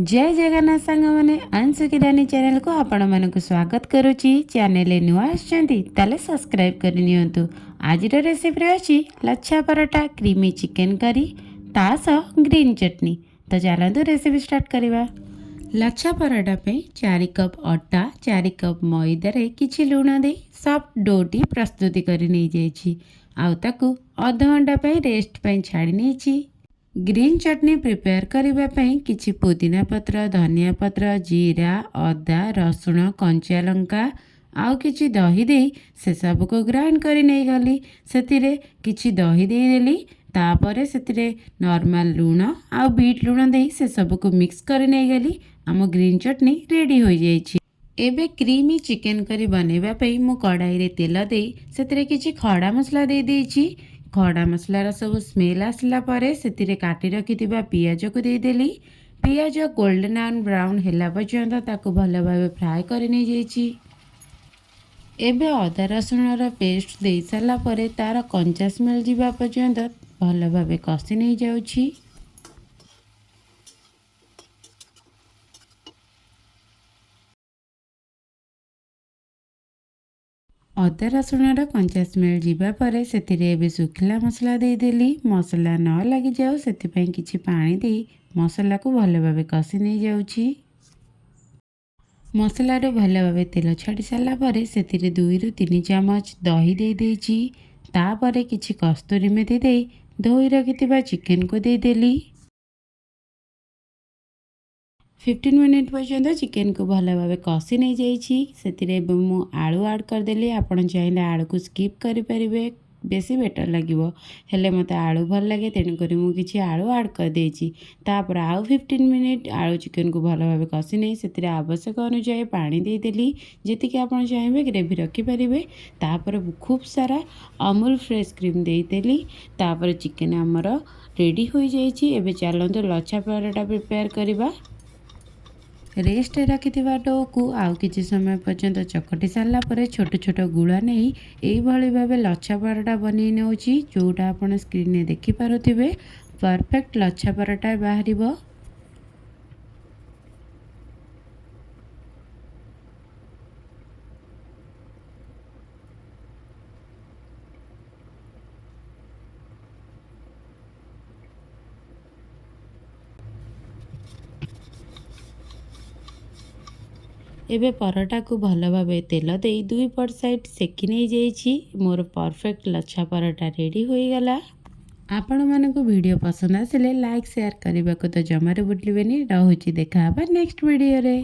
जय जगन्नाथ सांग मैंने अंशु किरानी चैनल को आपण मानक स्वागत करुच्ची। चैनल नुआ आसले सब्सक्राइब करनी। आज रेसिपी अच्छी लच्छा पराठा क्रीमी चिकेन करी तास ग्रीन चटनी। तो चलतु रेसिपी स्टार्ट करवा। लच्छा पराठा पे 4 कप अटा 4 कप मैदा रे किछि लुण दे सॉफ्ट डोटी प्रस्तुति करी नै जाइछि। आउ ताकू आधा घंटा पे रेस्ट पे छाड़ी नेछि। ग्रीन चटनी प्रिपेयर करने किछि पुदीना पत्र धनिया पत्र जीरा अदा रसुण कंचा लंका आउ किछि दही दे से सब को ग्राइंड करी नै गली। सेतिरे किछि दही दे देली तापरे सेतिरे नॉर्मल लूण आउ बीट लूण दे से सब को मिक्स करी नै गली। आम ग्रीन चटनी रेडी हो जाइछि। एबे क्रीमी चिकेन करी बनेबा पई मु कढ़ाई रे तेल दे सेतिरे किछि खड़ा मसला दे देछि। खड़ा मसलार सब स्मेल आसला परे सेतिरे काटी रखिथिबा पियाज को दे देली। पियाज गोल्डन एंड ब्राउन हैला पर्यंत ताको भल भाबे फ्राई करि नै जाइछि। एबे अदा रसुणर पेस्ट दे साला परे तार कंचा स्मेल जिबा पर्यंत भल भाबे कषि नै जाउछि। अदा रसुणर कंचा स्मेल जीवा परे सेतिरे एबे सुखिला मसला दे देली। मसला न लगी जाओ सेतिपई किछि पानी दे मसला को भले भाबे कषि नै जाउछि। मसला रे भले भाबे तेल छाड़ी साला परे सेतिरे 2 रु 3 चमच दही दे देछि। तापरे किछि कस्तूरी मेथी दे धोई रखिथिबा चिकेन को दे देली। 15 मिनिट पर्यंत चिकेन को भल भाव कषि नहीं जाइए। मु आलू आड करदेली। आपड़ चाहिए आलू को स्किप करें बेसी बेटर लगे हेले मत आलू भल लगे तेणुक मुझे आलू आड करदेची। तापर आउ 15 मिनिट आलू चिकेन को भल भाव कषि नहीं से आवश्यक अनुसार पानी देदेली जी आप चाहिए ग्रेवी रखिपारे। तापर खूब सारा अमूल फ्रेश क्रीम देदेली। तापर चिकेन आमर रेडी हो जाइए। एबे चलते लच्छा पराठा प्रिपेयर करवा। रेस्ट रखिथिबा डो को आउ किछि समय पर्यंत चकटी सारला परे छोट छोट गुळा नहीं एई भली भाबे लच्छा पराठा बनै नेउछि। जोटा आपण स्क्रीन ने देखि पारुथिबे परफेक्ट लच्छा पराठा बाहरिबो। एबे पराठा को भल भाव तेल दे 2 पट साइड सेकी नहीं जाइछि। More perfect lachha paratha ready हो गला। आपण मानक वीडियो पसंद आसिले लाइक शेयर करने को तो जमारे भूलिबेनी। रहुछि देखा नेक्स्ट वीडियो रे।